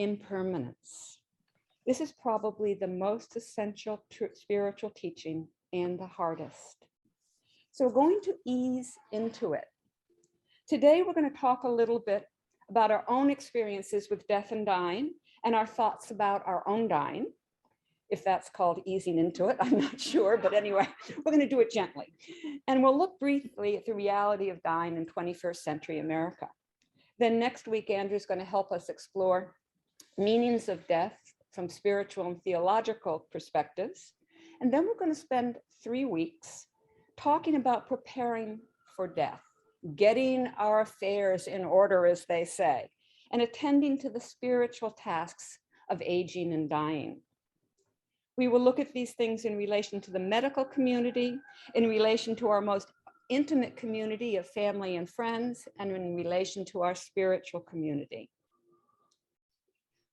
impermanence. This is probably the most essential spiritual teaching and the hardest. So we're going to ease into it. Today, we're going to talk a little bit about our own experiences with death and dying and our thoughts about our own dying. If that's called easing into it, I'm not sure, but anyway, we're going to do it gently. And we'll look briefly at the reality of dying in 21st century America. Then next week, Andrew's going to help us explore meanings of death from spiritual and theological perspectives. And then we're going to spend 3 weeks talking about preparing for death, getting our affairs in order, as they say, and attending to the spiritual tasks of aging and dying. We will look at these things in relation to the medical community, in relation to our most intimate community of family and friends, and in relation to our spiritual community.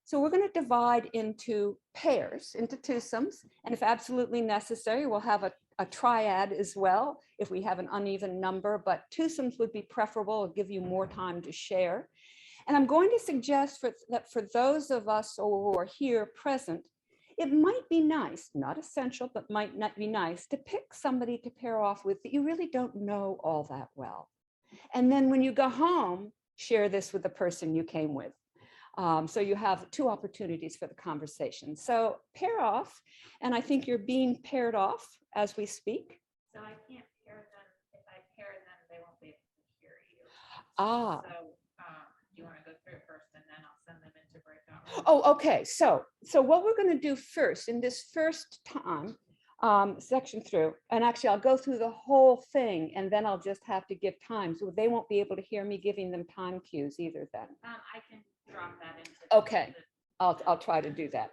So we're going to divide into pairs, into twosomes, and if absolutely necessary, we'll have a triad as well if we have an uneven number, but twosomes would be preferable. It'll give you more time to share. And I'm going to suggest that for those of us who are here present, it might be nice, not essential, but might not be nice to pick somebody to pair off with that you really don't know all that well. And then when you go home, share this with the person you came with. So you have 2 opportunities for the conversation. So pair off, and I think you're being paired off as we speak. So I can't pair them. If I pair them, they won't be able to hear you. Ah. So you want to go through it first, and then I'll send them into breakout rooms. Oh, okay. So what we're going to do first in this first time section through, and actually I'll go through the whole thing, and then I'll just have to give time, so they won't be able to hear me giving them time cues either. Then I can drop that into. Okay, I'll try to do that.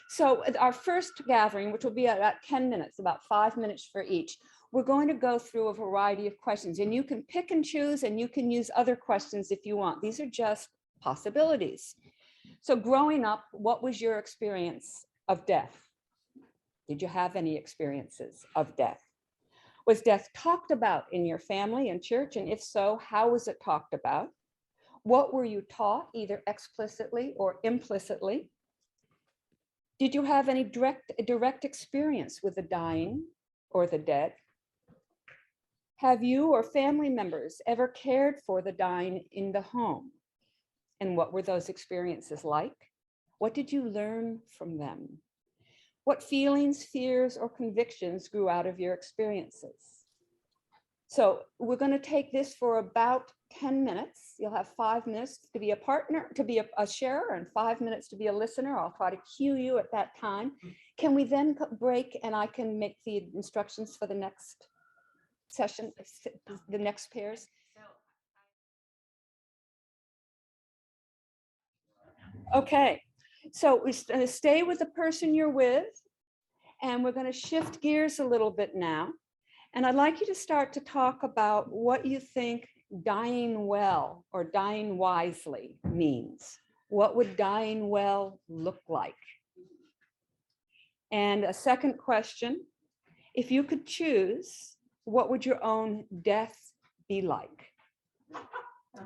So our first gathering, which will be about 10 minutes, about 5 minutes for each, we're going to go through a variety of questions, and you can pick and choose, and you can use other questions if you want. These are just possibilities. So growing up, what was your experience of death? Did you have any experiences of death? Was death talked about in your family and church? And if so, how was it talked about? What were you taught, either explicitly or implicitly? Did you have any direct experience with the dying or the dead? Have you or family members ever cared for the dying in the home? And what were those experiences like? What did you learn from them? What feelings, fears, or convictions grew out of your experiences? So we're going to take this for about 10 minutes. You'll have 5 minutes to be a partner, to be a sharer, and 5 minutes to be a listener. I'll try to cue you at that time. Can we then break and I can make the instructions for the next session, the next pairs? Okay, so we're going to stay with the person you're with, and we're going to shift gears a little bit now. And I'd like you to start to talk about what you think dying well or dying wisely means. What would dying well look like? And a second question, if you could choose, what would your own death be like?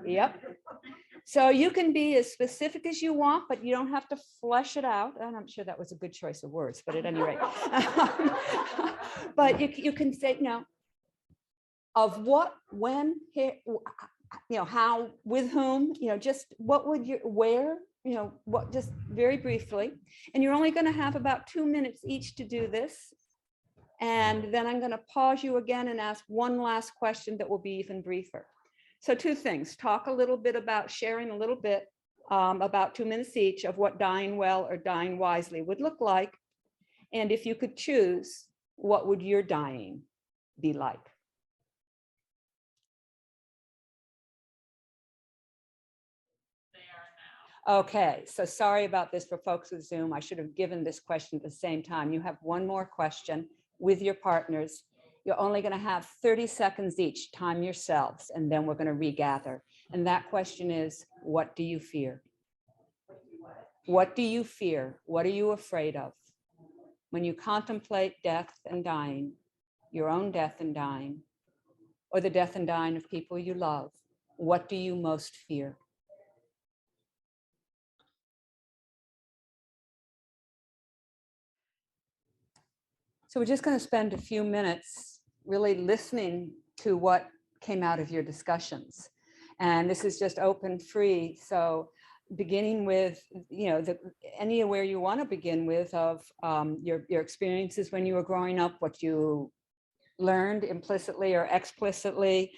Yep. So you can be as specific as you want, but you don't have to flesh it out. And I'm sure that was a good choice of words, but at any rate. But you can say, of what, when, how, with whom, just what would you, where, what, just very briefly. And you're only going to have about 2 minutes each to do this. And then I'm going to pause you again and ask one last question that will be even briefer. So 2 things, talk a little bit about sharing a little bit about 2 minutes each of what dying well or dying wisely would look like. And if you could choose, what would your dying be like? They are now. Okay, so sorry about this for folks with Zoom. I should have given this question at the same time. You have one more question with your partners. You're only going to have 30 seconds each, time yourselves, and then we're going to regather. And that question is, what do you fear? What do you fear? What are you afraid of? When you contemplate death and dying, your own death and dying, or the death and dying of people you love, what do you most fear? So we're just going to spend a few minutes really listening to what came out of your discussions. And this is just open free. So beginning with, anywhere you want to begin with of your experiences when you were growing up, what you learned implicitly or explicitly,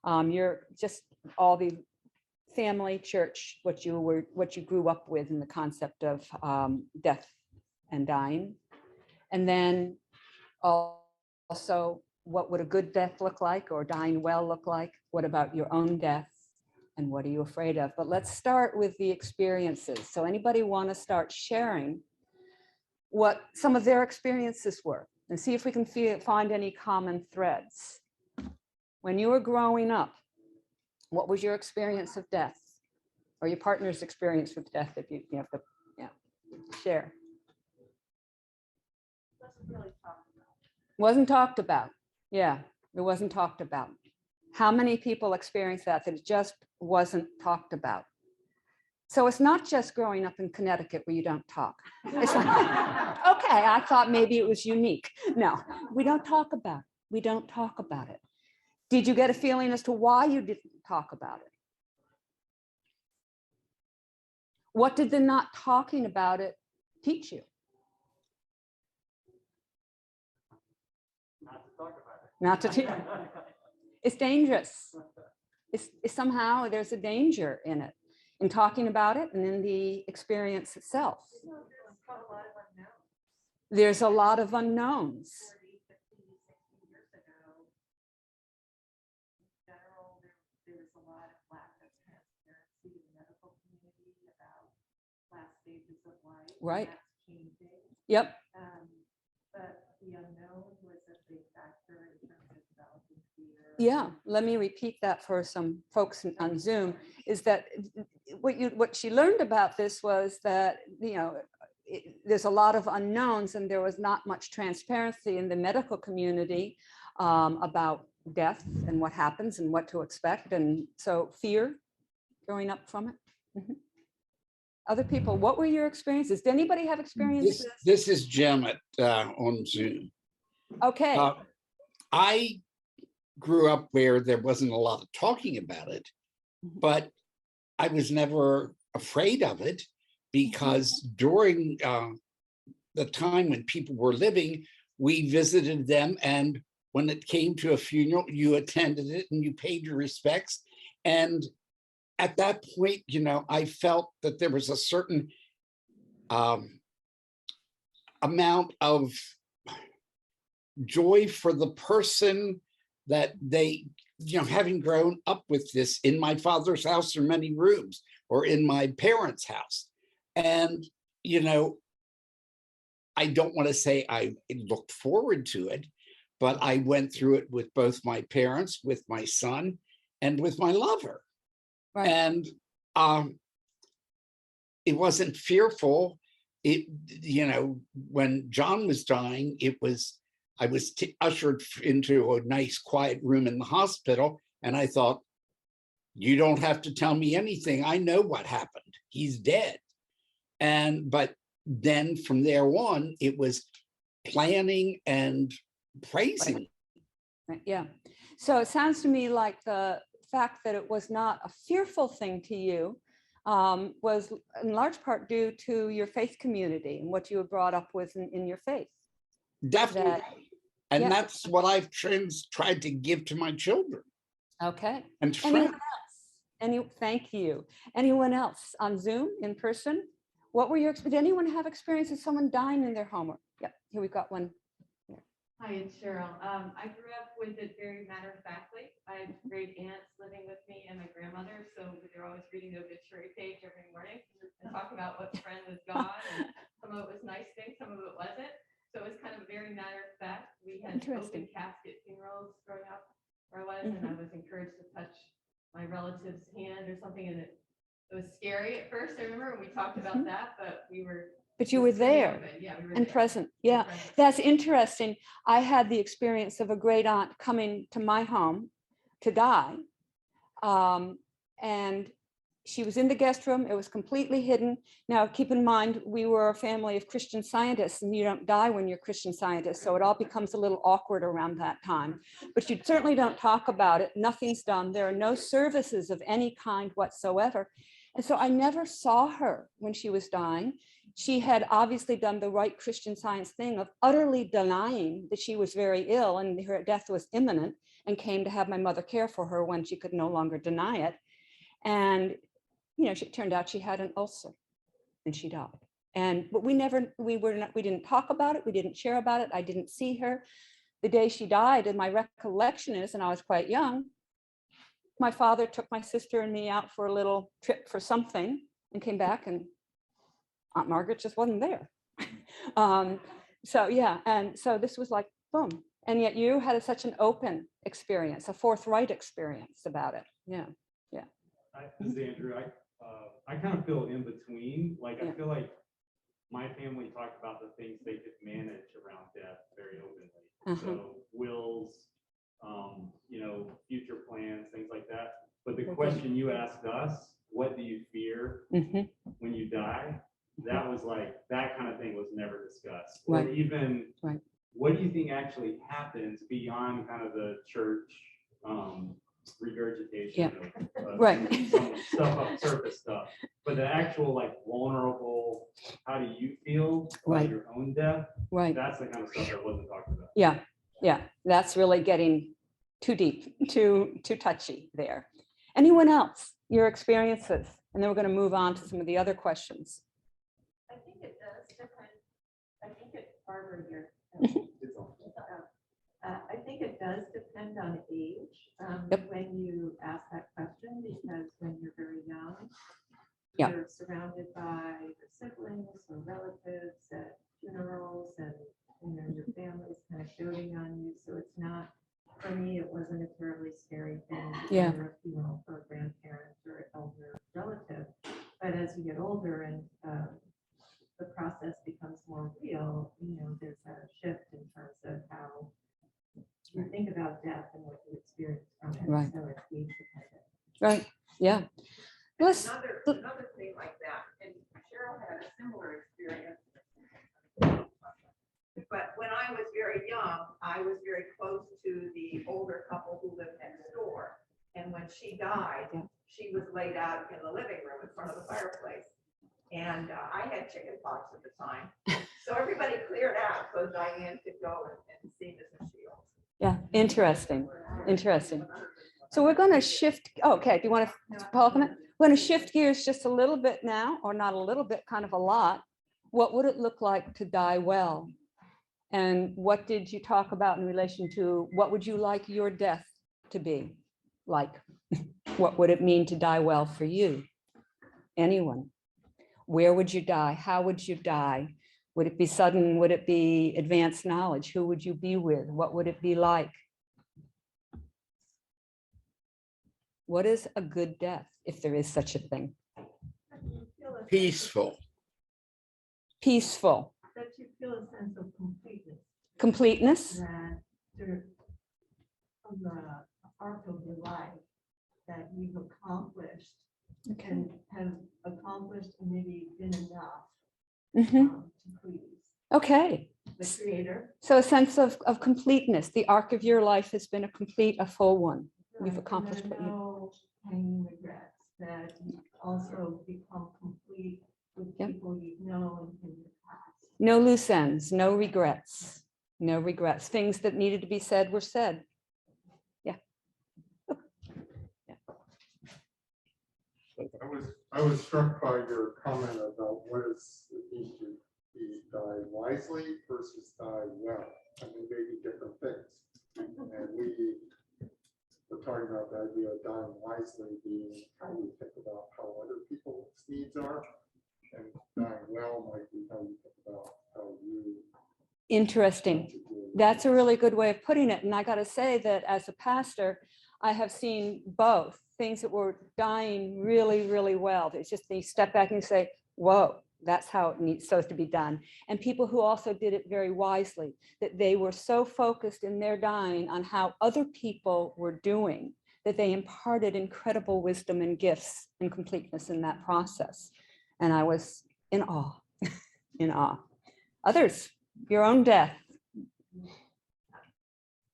your just all the family, church, what you grew up with in the concept of death and dying. And then also, what would a good death look like or dying well look like? What about your own death? And what are you afraid of? But let's start with the experiences. So anybody want to start sharing what some of their experiences were and see if we can find any common threads? When you were growing up, what was your experience of death or your partner's experience with death, if you have to share? Wasn't really talked about. Wasn't talked about. Yeah, it wasn't talked about. How many people experience that it just wasn't talked about? So it's not just growing up in Connecticut where you don't talk. It's like, okay, I thought maybe it was unique. No, we don't talk about it. We don't talk about it. Did you get a feeling as to why you didn't talk about it? What did the not talking about it teach you? Not to talk about it. Not to teach. It's dangerous. It's somehow there's a danger in it, in talking about it and in the experience itself. There's a lot of unknowns. 40, 50, 60 years ago, in general, there was a lot of lack of transparency in the medical community about last stages of life. Right. That's changing. Yep. But the unknown was a big factor in terms of developing fear. Yeah, let me repeat that for some folks on Zoom, is that what she learned about this was that, there's a lot of unknowns and there was not much transparency in the medical community about death and what happens and what to expect. And so fear growing up from it. Mm-hmm. Other people, what were your experiences? Did anybody have experiences? This is Jim on Zoom. Okay. I grew up where there wasn't a lot of talking about it, but I was never afraid of it because during the time when people were living, we visited them. And when it came to a funeral, you attended it and you paid your respects. And at that point, I felt that there was a certain amount of joy for the person that they, having grown up with this. In my father's house are many rooms, or in my parents' house. And, I don't want to say I looked forward to it, but I went through it with both my parents, with my son, and with my lover. Right. And it wasn't fearful. It, when John was dying, I was ushered into a nice quiet room in the hospital. And I thought, you don't have to tell me anything. I know what happened. He's dead. But then from there on, it was planning and praising. Right. Yeah. So it sounds to me like the fact that it was not a fearful thing to you was in large part due to your faith community and what you were brought up with in your faith. Definitely. That's what I've tried to give to my children. Okay. And anyone else? Thank you. Anyone else on Zoom, in person? What were did anyone have experience of someone dying in their home? Yep, here we've got one. Hi, it's Cheryl. I grew up with it very matter-of-factly. I had great aunts living with me and my grandmother, so they were always reading the obituary page every morning and talking about what friend was gone. And some of it was nice things, some of it wasn't. So it was kind of very matter-of-fact. We had open casket funerals growing up where I was, and I was encouraged to touch my relative's hand or something, and it was scary at first. I remember when we talked about that, but we were. But you were there and present. Yeah, that's interesting. I had the experience of a great aunt coming to my home to die. And She was in the guest room. It was completely hidden. Now, keep in mind, we were a family of Christian Scientists, and you don't die when you're Christian Scientists. So it all becomes a little awkward around that time. But you certainly don't talk about it. Nothing's done. There are no services of any kind whatsoever. And so I never saw her when she was dying. She had obviously done the right Christian Science thing of utterly denying that she was very ill and her death was imminent, and came to have my mother care for her when she could no longer deny it. And it turned out she had an ulcer and she died. But we didn't talk about it. We didn't share about it. I didn't see her the day she died. And my recollection is, and I was quite young, my father took my sister and me out for a little trip for something and came back, and Aunt Margaret just wasn't there. So yeah, and so this was like, boom. And yet you had such an open experience, a forthright experience about it. Yeah. This is Andrew. I kind of feel in between. Like, Yeah. I feel like my family talked about the things they could manage around death very openly. So wills, future plans, things like that. But the question you asked us, what do you fear when you die? That was like, that kind of thing was never discussed. Or Right. even, Right. what do you think actually happens beyond kind of the church regurgitation of Right. some stuff up surface stuff, but the actual like vulnerable, how do you feel about Right. your own death? Right. That's the kind of stuff that wasn't talked about. Yeah, that's really getting too deep, too touchy there. Anyone else, your experiences? And then we're going to move on to some of the other questions. I think it does depend. I think it's Barbara here. It's all- I think it does depend on age Yep. when you ask that question, because when you're very young, Yeah. you're surrounded by your siblings or relatives at funerals, and your family's kind of doting on you. So it's not, for me, it wasn't a terribly scary thing to Yeah. go to a funeral for a grandparent or an elder relative. But as you get older and the process becomes more real, there's a shift in terms of how you think about death and what you experience from it. Right. So it's age dependent. Right, yeah. Let's, Another thing like that, and Cheryl had a similar experience. But when I was very young, I was very close to the older couple who lived next door. And when she died, she was laid out in the living room in front of the fireplace. And I had chicken pox at the time. So everybody cleared out so Diane could go and see Mrs. Shields. yeah, interesting. So we're going to shift. Okay, do you want to talk on it? We're going to shift gears just a little bit now, or not a little bit, kind of a lot. What would it look like to die well? And what did you talk about in relation to what would you like your death to be like? What would it mean to die well for you? Anyone? Where would you die? How would you die? Would it be sudden? Would it be advanced knowledge? Who would you be with? What would it be like? What is a good death, if there is such a thing? Peaceful. Peaceful. That you feel a sense of completeness, Completeness. that there, from the arc of your life, that you've accomplished Okay. and have accomplished and maybe been enough Mhm. to please Okay. the creator. So a sense of completeness. The arc of your life has been a full one. You've Right, accomplished and what there you. are no hanging regrets, that you also become complete with Yep. people you've known in your past. No loose ends, no regrets, no regrets. Things that needed to be said were said. I was struck by your comment about what is it mean to be die wisely versus die well. I mean, they be different things. And we were talking about the idea of dying wisely being how we think about how other people's needs are. And dying well might be how you think about how you. Interesting. want to do. That's a really good way of putting it. And I got to say that as a pastor, I have seen both things that were dying really, really well. It's just you step back and you say, whoa, that's how it needs supposed to be done. And people who also did it very wisely, that they were so focused in their dying on how other people were doing that they imparted incredible wisdom and gifts and completeness in that process. And I was in awe, in awe. Others, your own death.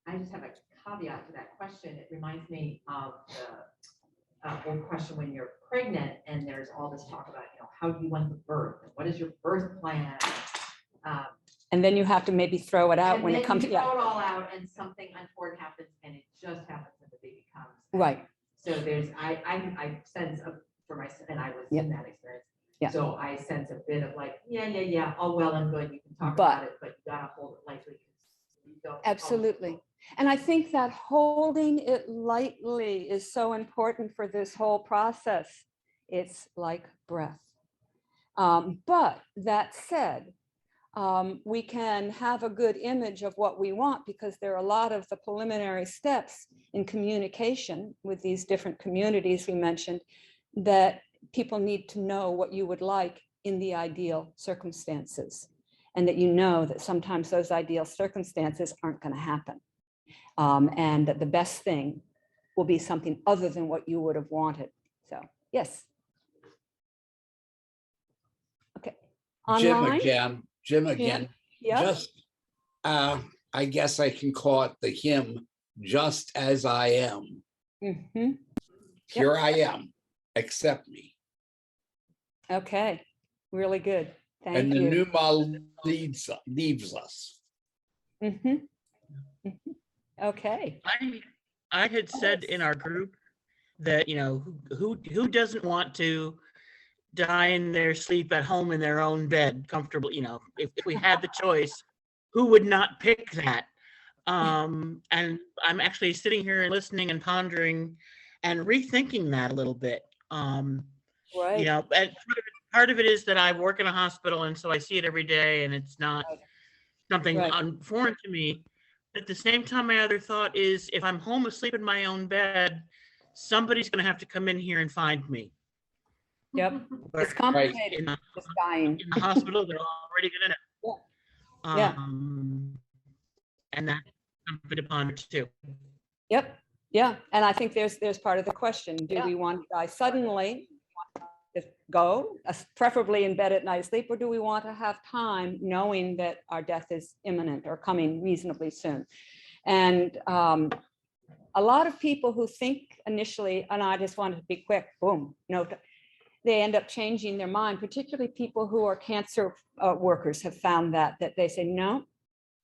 I just have a caveat to that question. It reminds me of the old question when you're pregnant and there's all this talk about, how do you want the birth? And what is your birth plan? And then you have to maybe throw it out And when then it comes. you throw it all out and something untoward happens and it just happens and the baby comes. Right. So there's, I sense for myself, and I was Yeah. in that experience. Yeah. So I sense a bit of like, yeah, all well and good. You can talk But- about it, but you gotta hold it lightly. 'Cause you don't- Absolutely. And I think that holding it lightly is so important for this whole process. It's like breath. But that said, we can have a good image of what we want because there are a lot of the preliminary steps in communication with these different communities we mentioned that people need to know what you would like in the ideal circumstances, and that that sometimes those ideal circumstances aren't going to happen. And that the best thing will be something other than what you would have wanted. So, yes. Okay. Online? Jim again. Yeah. Just, I guess I can call it the hymn, Just As I Am. Mhm. Here I am, accept me. Okay. Really good. Thank And the you. pneuma leaves us. Mhm. Mhm. Okay. I had said in our group that, who doesn't want to die in their sleep at home in their own bed comfortably, if we had the choice, who would not pick that? And I'm actually sitting here and listening and pondering and rethinking that a little bit. Right. And part of it is that I work in a hospital and so I see it every day and it's not something Right. foreign to me. At the same time, my other thought is if I'm home asleep in my own bed, somebody's going to have to come in here and find me. Yep. But It's complicated. in the, Just dying. in the hospital, they're already going to know. Yeah. And that's something to ponder too. Yep. Yeah. And I think there's part of the question. Do we want to die suddenly? Just go, preferably in bed at night asleep, or do we want to have time knowing that our death is imminent or coming reasonably soon? And a lot of people who think initially, and I just wanted to be quick, boom, they end up changing their mind, particularly people who are cancer workers have found that they say, no,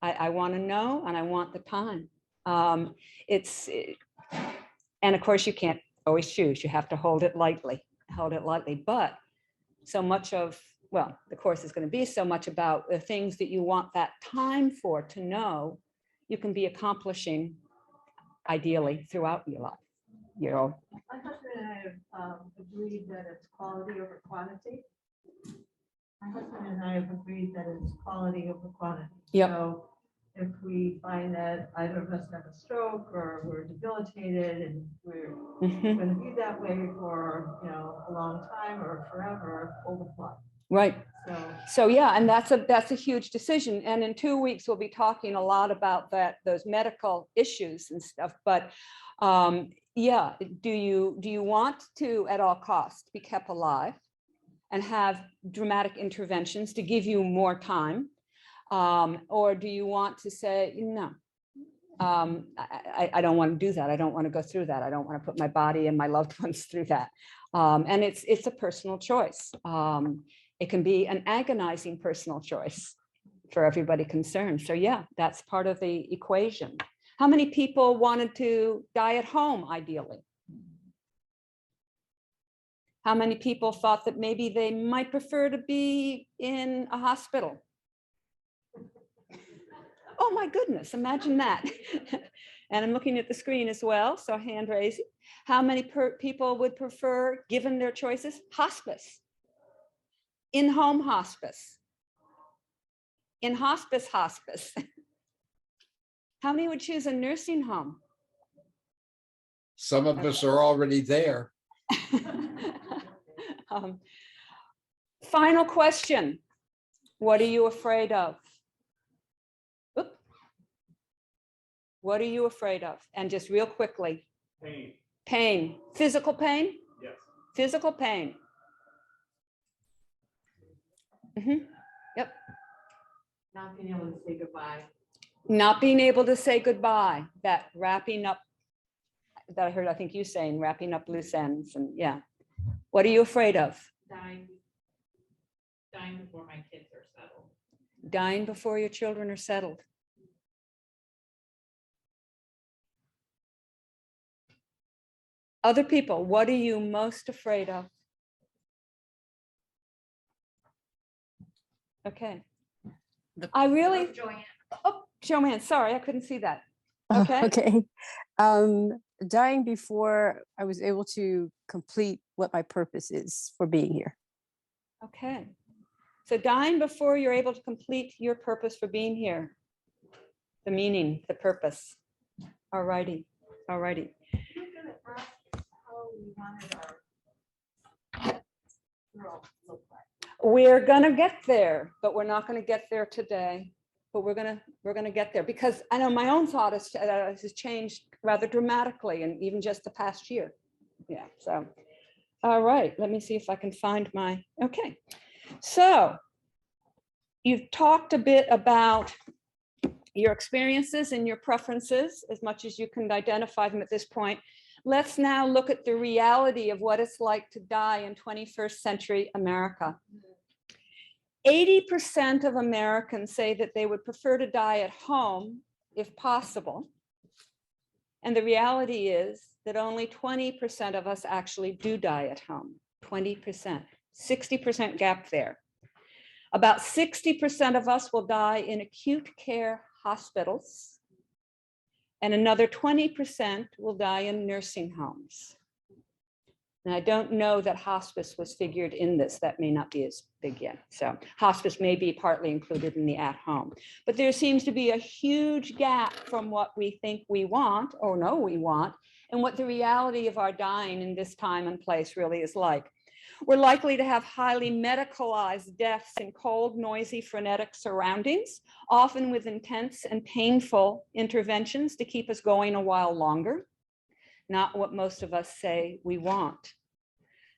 I want to know and I want the time. And of course you can't always choose, you have to hold it lightly, but so much of, the course is going to be so much about the things that you want that time for to know you can be accomplishing ideally throughout your life. My husband and I have agreed that it's quality over quantity. My husband and I have agreed that it's quality over quantity. Yep. So if we find that either of us have a stroke or we're debilitated and we're Mhm. going to be that way for, a long time or forever, pull the plug. Right. So yeah, and that's a huge decision. And in 2 weeks, we'll be talking a lot about those medical issues and stuff. But do you want to at all costs be kept alive and have dramatic interventions to give you more time? Or do you want to say, no, I don't want to do that. I don't want to go through that. I don't want to put my body and my loved ones through that. And it's a personal choice. It can be an agonizing personal choice for everybody concerned. So yeah, that's part of the equation. How many people wanted to die at home ideally? How many people thought that maybe they might prefer to be in a hospital? Oh my goodness, imagine that. And I'm looking at the screen as well, so hand raising. How many people would prefer, given their choices, hospice? In-home hospice? In hospice? How many would choose a nursing home? Some of us are already there. Final question. What are you afraid of? What are you afraid of? And just real quickly. Pain. Pain, physical pain, Yes. physical pain. Mhm. Not being able to say goodbye. Not being able to say goodbye, that wrapping up, that I heard, I think you saying, wrapping up loose ends, and yeah. What are you afraid of? Dying before my kids are settled. Dying before your children are settled. Other people, what are you most afraid of? Okay. I really, Joanne. oh, Joanne, sorry, I couldn't see that. Oh, Okay. okay. Dying before I was able to complete what my purpose is for being here. Okay. So dying before you're able to complete your purpose for being here. The meaning, the purpose. All righty. All righty. You're gonna ask how we wanted our girl to look like. We're gonna get there, but we're not gonna get there today. But we're gonna get there, because I know my own thought has changed rather dramatically, and even just the past year. Yeah. So, all right. Let me see if I can find my. Okay. So, you've talked a bit about your experiences and your preferences as much as you can identify them at this point. Let's now look at the reality of what it's like to die in 21st century America. 80% of Americans say that they would prefer to die at home if possible. And the reality is that only 20% of us actually do die at home. 20%, 60% gap there. About 60% of us will die in acute care hospitals, and another 20% will die in nursing homes. And I don't know that hospice was figured in this. That may not be as big yet. So hospice may be partly included in the at-home. But there seems to be a huge gap from what we think we want or know we want and what the reality of our dying in this time and place really is like. We're likely to have highly medicalized deaths in cold, noisy, frenetic surroundings, often with intense and painful interventions to keep us going a while longer. Not what most of us say we want.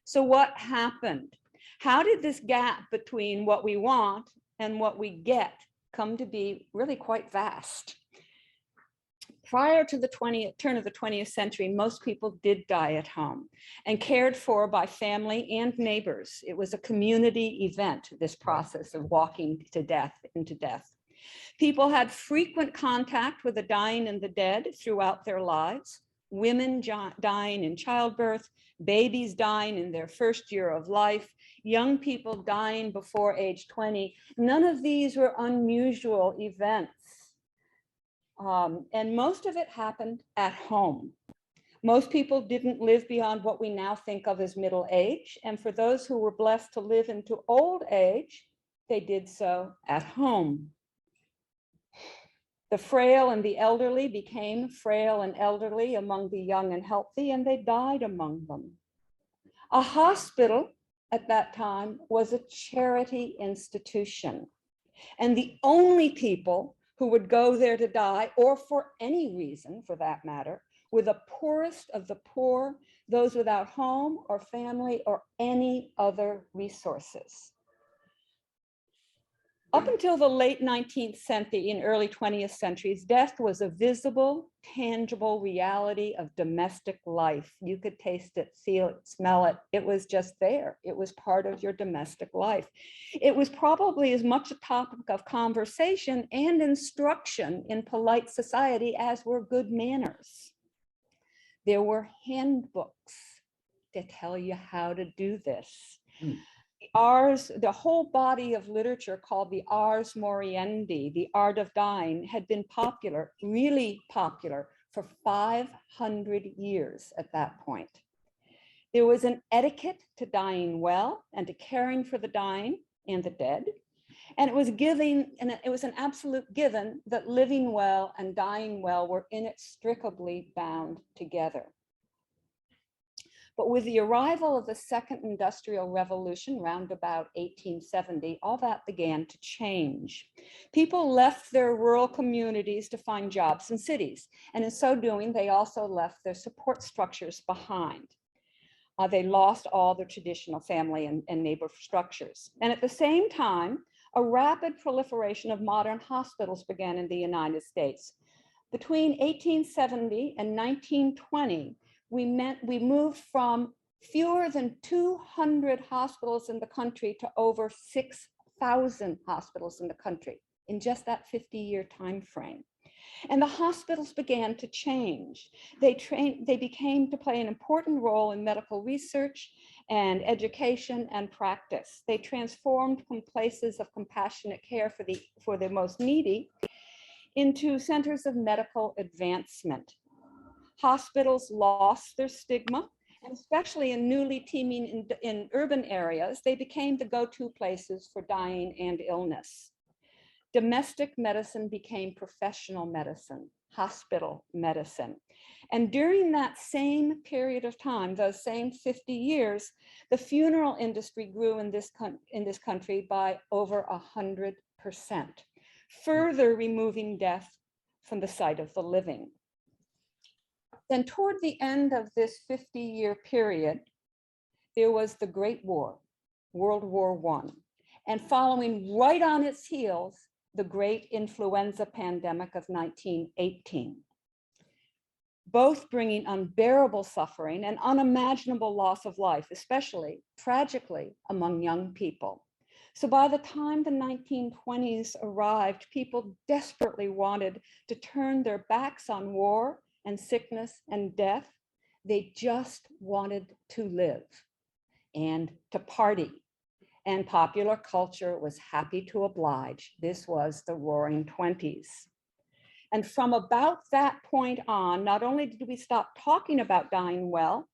So what happened? How did this gap between what we want and what we get come to be really quite vast? Prior to the turn of the 20th century, most people did die at home and cared for by family and neighbors. It was a community event, this process of walking to death into death. People had frequent contact with the dying and the dead throughout their lives. Women dying in childbirth, babies dying in their first year of life, young people dying before age 20. None of these were unusual events. And most of it happened at home. Most people didn't live beyond what we now think of as middle age. And for those who were blessed to live into old age, they did so at home. The frail and the elderly became frail and elderly among the young and healthy, and they died among them. A hospital at that time was a charity institution. And the only people who would go there to die, or for any reason for that matter, were the poorest of the poor, those without home or family or any other resources. Up until the late 19th century and early 20th centuries, death was a visible, tangible reality of domestic life. You could taste it, feel it, smell it. It was just there. It was part of your domestic life. It was probably as much a topic of conversation and instruction in polite society as were good manners. There were handbooks to tell you how to do this. The whole body of literature called the Ars Moriendi, the art of dying, had been popular, really popular, for 500 years at that point. There was an etiquette to dying well and to caring for the dying and the dead. And it was an absolute given that living well and dying well were inextricably bound together. But with the arrival of the second industrial revolution, round about 1870, all that began to change. People left their rural communities to find jobs in cities. And in so doing, they also left their support structures behind. They lost all their traditional family and neighbor structures. And at the same time, a rapid proliferation of modern hospitals began in the United States. Between 1870 and 1920, we moved from fewer than 200 hospitals in the country to over 6,000 hospitals in the country in just that 50-year time frame. And the hospitals began to change. They became to play an important role in medical research and education and practice. They transformed from places of compassionate care for the most needy into centers of medical advancement. Hospitals lost their stigma, and especially in newly teeming in urban areas, they became the go-to places for dying and illness. Domestic medicine became professional medicine, hospital medicine. And during that same period of time, those same 50 years, the funeral industry grew in this country by over 100%, further removing death from the sight of the living. Then toward the end of this 50-year period, there was the Great War, World War I. And following right on its heels, the great influenza pandemic of 1918, both bringing unbearable suffering and unimaginable loss of life, especially tragically among young people. So by the time the 1920s arrived, people desperately wanted to turn their backs on war and sickness and death. They just wanted to live and to party. And popular culture was happy to oblige. This was the Roaring '20s. And from about that point on, not only did we stop talking about dying well,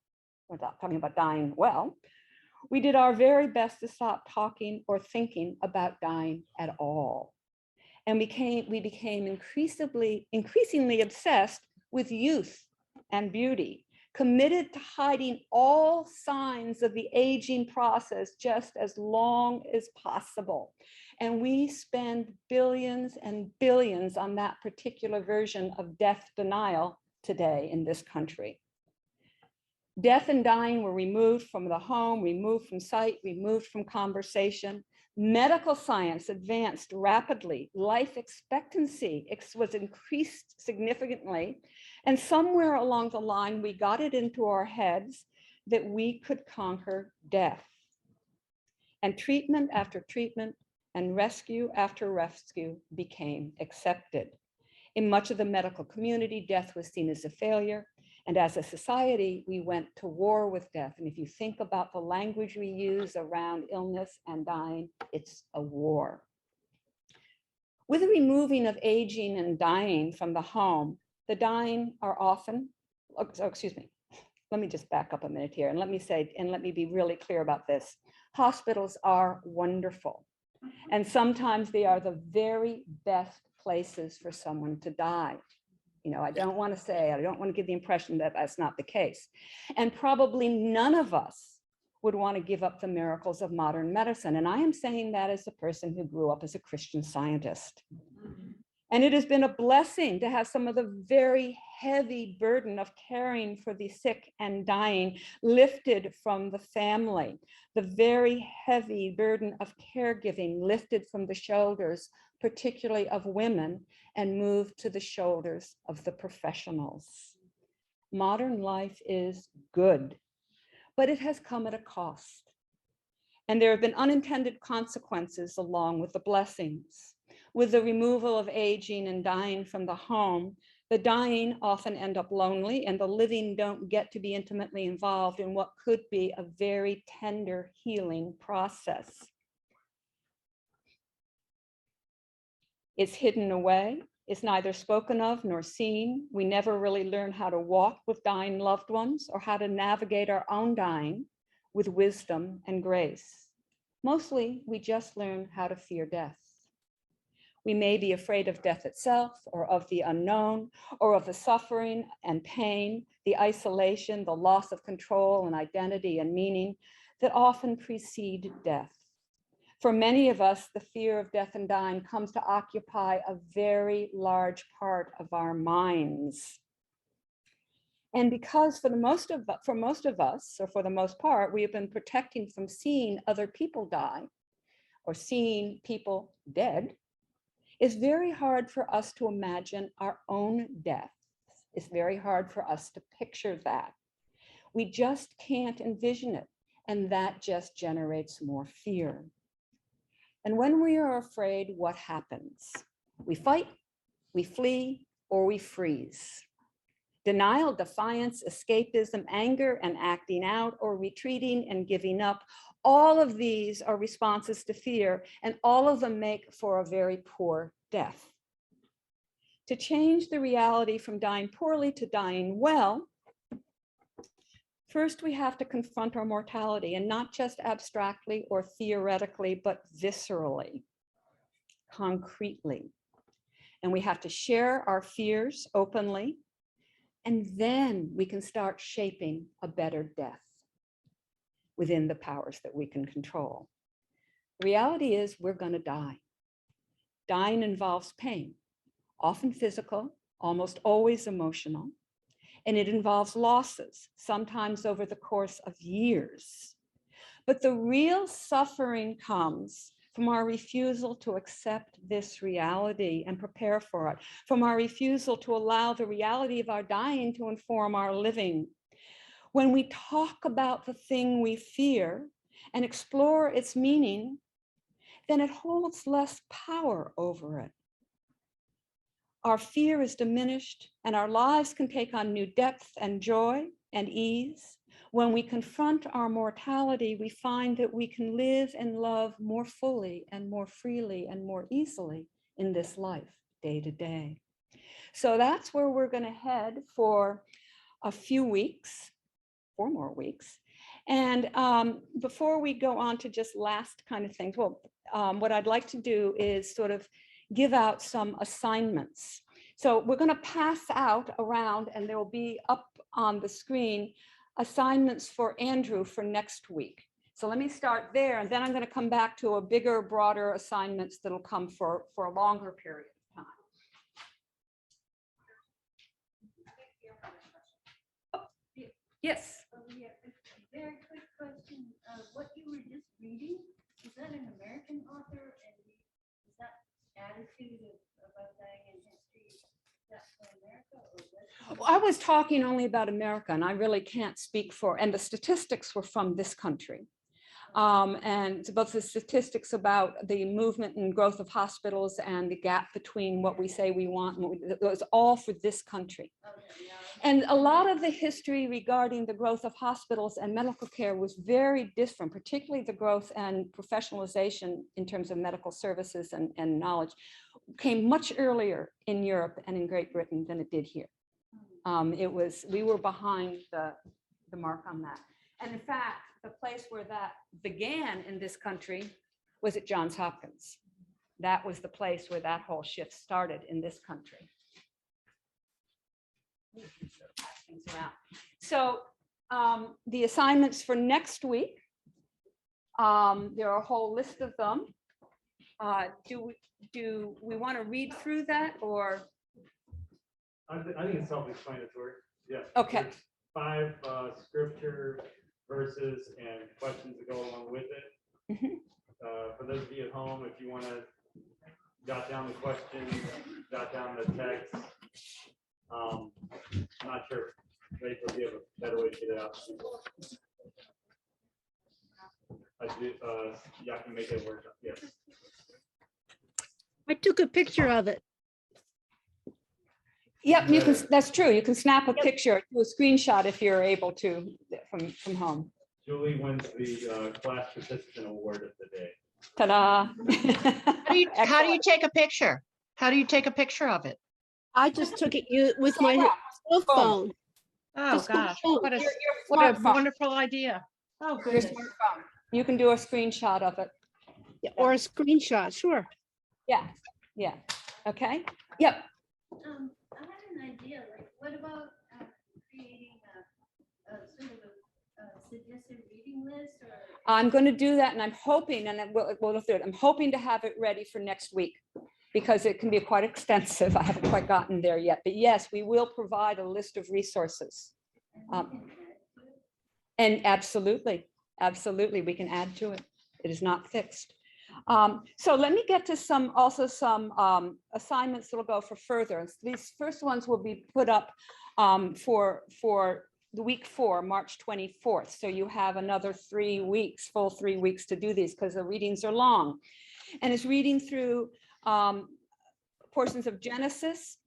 we're not talking about dying well, we did our very best to stop talking or thinking about dying at all. And we became increasingly obsessed with youth and beauty, committed to hiding all signs of the aging process just as long as possible. And we spend billions and billions on that particular version of death denial today in this country. Death and dying were removed from the home, removed from sight, removed from conversation. Medical science advanced rapidly. Life expectancy was increased significantly. And somewhere along the line, we got it into our heads that we could conquer death. And treatment after treatment and rescue after rescue became accepted. In much of the medical community, death was seen as a failure. And as a society, we went to war with death. And if you think about the language we use around illness and dying, it's a war. With the removing of aging and dying from the home, the dying are often, let me just back up a minute here and let me be really clear about this. Hospitals are wonderful. And sometimes they are the very best places for someone to die. You know, I don't want to give the impression that that's not the case. And probably none of us would want to give up the miracles of modern medicine. And I am saying that as a person who grew up as a Christian Scientist. And it has been a blessing to have some of the very heavy burden of caring for the sick and dying lifted from the family, the very heavy burden of caregiving lifted from the shoulders, particularly of women, and moved to the shoulders of the professionals. Modern life is good, but it has come at a cost. And there have been unintended consequences along with the blessings. With the removal of aging and dying from the home, the dying often end up lonely and the living don't get to be intimately involved in what could be a very tender healing process. It's hidden away. It's neither spoken of nor seen. We never really learn how to walk with dying loved ones or how to navigate our own dying with wisdom and grace. Mostly, we just learn how to fear death. We may be afraid of death itself, or of the unknown, or of the suffering and pain, the isolation, the loss of control and identity and meaning that often precede death. For many of us, the fear of death and dying comes to occupy a very large part of our minds. And because for most of us, or for the most part, we have been protecting from seeing other people die or seeing people dead, it's very hard for us to imagine our own death. It's very hard for us to picture that. We just can't envision it, and that just generates more fear. And when we are afraid, what happens? We fight, we flee, or we freeze. Denial, defiance, escapism, anger, and acting out, or retreating and giving up, all of these are responses to fear, and all of them make for a very poor death. To change the reality from dying poorly to dying well, first we have to confront our mortality, and not just abstractly or theoretically, but viscerally, concretely. And we have to share our fears openly, and then we can start shaping a better death within the powers that we can control. The reality is we're going to die. Dying involves pain, often physical, almost always emotional, and it involves losses, sometimes over the course of years. But the real suffering comes from our refusal to accept this reality and prepare for it, from our refusal to allow the reality of our dying to inform our living. When we talk about the thing we fear and explore its meaning, then it holds less power over it. Our fear is diminished, and our lives can take on new depth and joy and ease. When we confront our mortality, we find that we can live and love more fully and more freely and more easily in this life, day to day. So that's where we're going to head for a few weeks, 4 more weeks. And before we go on to just last kind of things, well, what I'd like to do is sort of give out some assignments. So we're going to pass out around, and there will be up on the screen assignments for Andrew for next week. So let me start there, and then I'm going to come back to a bigger, broader assignments that'll come for a longer period of time. Oh, yes. Yeah, very quick question. What you were just reading, is that an American author, and is that attitude about dying in history, is that for America or Western? Well, I was talking only about America, and I really can't speak for, and the statistics were from this country. And both the statistics about the movement and growth of hospitals and the gap between what we say we want, and it was all for this country. And a lot of the history regarding the growth of hospitals and medical care was very different, particularly the growth and professionalization in terms of medical services and knowledge came much earlier in Europe and in Great Britain than it did here. We were behind the mark on that. And in fact, the place where that began in this country was at Johns Hopkins. That was the place where that whole shift started in this country. So the assignments for next week, there are a whole list of them. Do we want to read through that, or? I think it's self-explanatory. Yes. Okay. There's 5 scripture verses and questions that go along with it. Mm-hmm. For those of you at home, if you want to jot down the questions, jot down the text. I'm not sure if Rachel, do you have a better way to get it out to people? Yeah, I can make it work. Yes. I took a picture of it. Yep, you can. That's true. You can snap a picture, do a screenshot if you're able to from home. Julie wins the class participant award of the day. Ta-da! How do you take a picture? How do you take a picture of it? I just took it with my cell phone. Oh, Just gosh, what a Your wonderful idea. Oh, Your goodness. smartphone. You can do a screenshot of it. Yeah, or a screenshot, sure. Yeah. Yeah, okay, yep. I had an idea, like, what about creating a sort of a suggested reading list or? I'm going to do that, and I'm hoping, and we'll do it. I'm hoping to have it ready for next week because it can be quite extensive. I haven't quite gotten there yet, but yes, we will provide a list of resources. And absolutely, absolutely, we can add to it. It is not fixed. So let me get to some assignments that will go for further. These first ones will be put up for the week 4, March 24th. So you have another 3 weeks, full 3 weeks to do these because the readings are long. And it's reading through portions of Genesis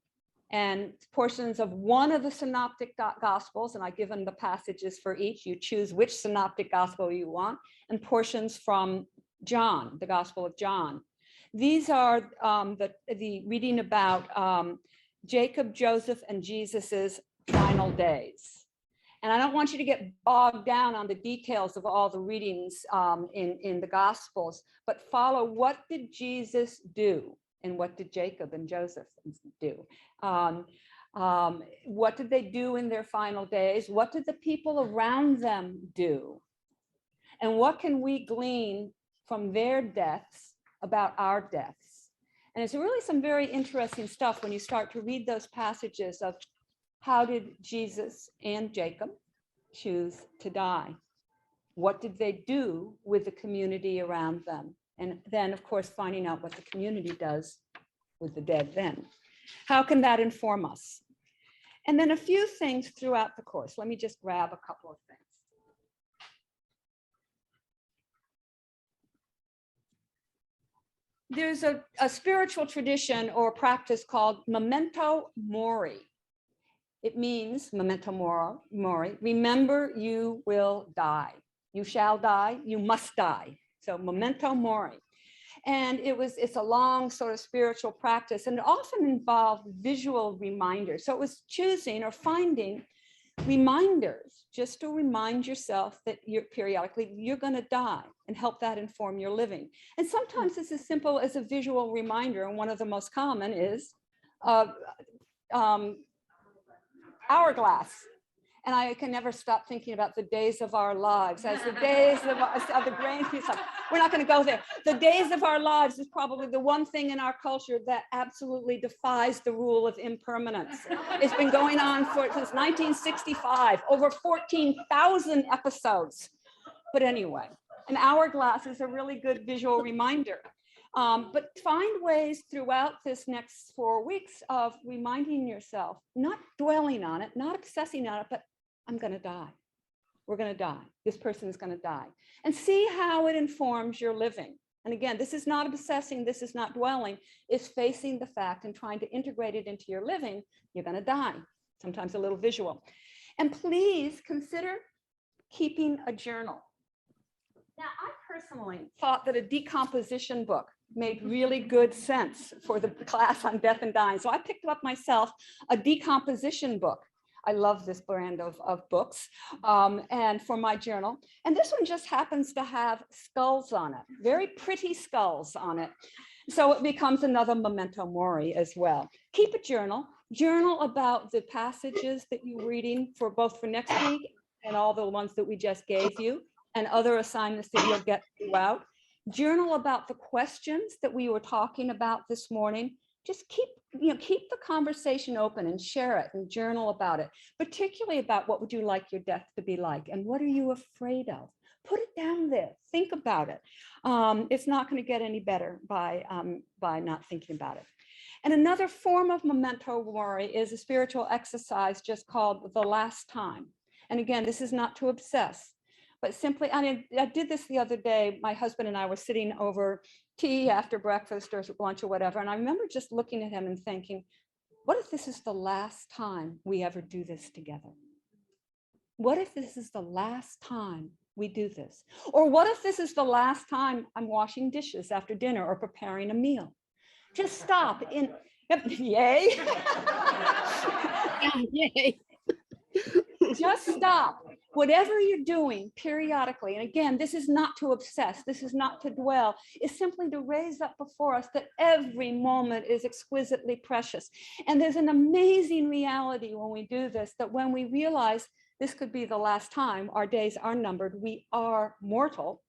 and portions of one of the synoptic gospels, and I've given the passages for each. You choose which synoptic gospel you want, and portions from John, the Gospel of John. These are the reading about Jacob, Joseph, and Jesus's final days. And I don't want you to get bogged down on the details of all the readings in the Gospels, but follow what did Jesus do and what did Jacob and Joseph do. What did they do in their final days? What did the people around them do? And what can we glean from their deaths about our deaths? And it's really some very interesting stuff when you start to read those passages of how did Jesus and Jacob choose to die? What did they do with the community around them? And then, of course, finding out what the community does with the dead then. How can that inform us? And then a few things throughout the course. Let me just grab a couple of things. There's a spiritual tradition or practice called Memento Mori. It means Memento Mori, remember you will die. You shall die, you must die. So Memento Mori. And it's a long sort of spiritual practice, and it often involved visual reminders. So it was choosing or finding reminders just to remind yourself that periodically you're going to die, and help that inform your living. And sometimes it's as simple as a visual reminder, and one of the most common is hourglass. And I can never stop thinking about the days of our lives as the days of the grain. We're not going to go there. The days of our lives is probably the one thing in our culture that absolutely defies the rule of impermanence. It's been going on since 1965, over 14,000 episodes. But anyway, an hourglass is a really good visual reminder. But find ways throughout this next 4 weeks of reminding yourself, not dwelling on it, not obsessing on it, but I'm going to die. We're going to die. This person is going to die. And see how it informs your living. And again, this is not obsessing, this is not dwelling, it's facing the fact and trying to integrate it into your living. You're going to die, sometimes a little visual. And please consider keeping a journal. Now, I personally thought that a decomposition book made really good sense for the class on death and dying. So I picked up myself a decomposition book. I love this brand of books, and for my journal. And this one just happens to have skulls on it, very pretty skulls on it. So it becomes another Memento Mori as well. Keep a journal. Journal about the passages that you're reading for next week and all the ones that we just gave you, and other assignments that you'll get throughout. Journal about the questions that we were talking about this morning. Just keep the conversation open and share it and journal about it, particularly about what would you like your death to be like and what are you afraid of? Put it down there, think about it. It's not going to get any better by not thinking about it. And another form of Memento Mori is a spiritual exercise just called the last time. And again, this is not to obsess, but simply, I did this the other day. My husband and I were sitting over tea after breakfast or lunch or whatever. And I remember just looking at him and thinking, what if this is the last time we ever do this together? What if this is the last time we do this? Or what if this is the last time I'm washing dishes after dinner or preparing a meal? Just stop in, yay. Yay. Just stop Whatever you're doing periodically, and again, this is not to obsess, this is not to dwell, is simply to raise up before us that every moment is exquisitely precious. And there's an amazing reality when we do this, that when we realize this could be the last time, our days are numbered, we are mortal,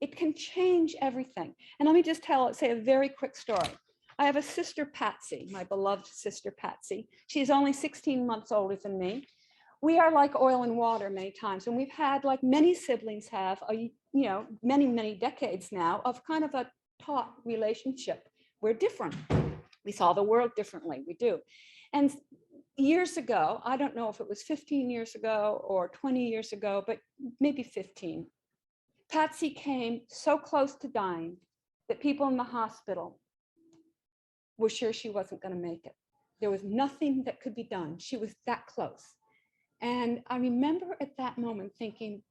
it can change everything. And let me just say a very quick story. I have a sister, Patsy, my beloved sister, Patsy. She's only 16 months older than me. We are like oil and water many times, and we've had, like many siblings have, many decades now of kind of a taut relationship. We're different. We saw the world differently. We do. And years ago, I don't know if it was 15 years ago or 20 years ago, but maybe 15, Patsy came so close to dying that people in the hospital were sure she wasn't going to make it. There was nothing that could be done. She was that close. And I remember at that moment thinking,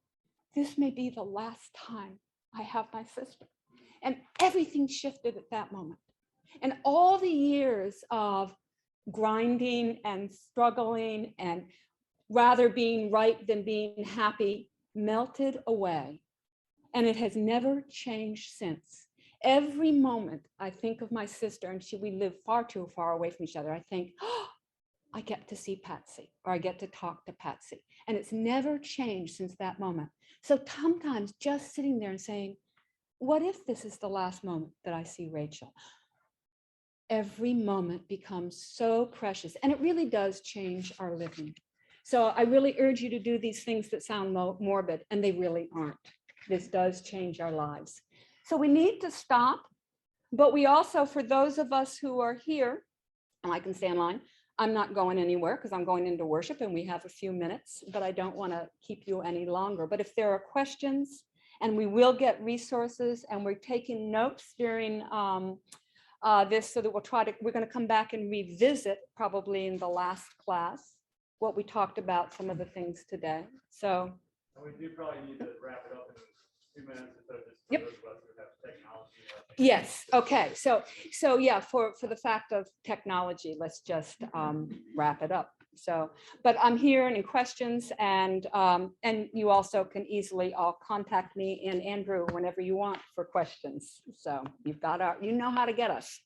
this may be the last time I have my sister. And everything shifted at that moment. And all the years of grinding and struggling and rather being right than being happy melted away. And it has never changed since. Every moment I think of my sister, and we live far too far away from each other, I think, oh, I get to see Patsy, or I get to talk to Patsy. And it's never changed since that moment. So sometimes just sitting there and saying, what if this is the last moment that I see Rachel? Every moment becomes so precious, and it really does change our living. So I really urge you to do these things that sound morbid, and they really aren't. This does change our lives. So we need to stop, but we also, for those of us who are here, and I can stay online, I'm not going anywhere because I'm going into worship and we have a few minutes, but I don't want to keep you any longer. But if there are questions, and we will get resources, and we're taking notes during this, so that we're going to come back and revisit probably in the last class what we talked about, some of the things today. So And we do probably need to wrap it up in 2 minutes, so just for Yep. those of us who have technology. yes, okay, so yeah, for the fact of technology, let's just wrap it up. So, but I'm here and in questions, and you also can easily all contact me and Andrew whenever you want for questions. So you know how to get us.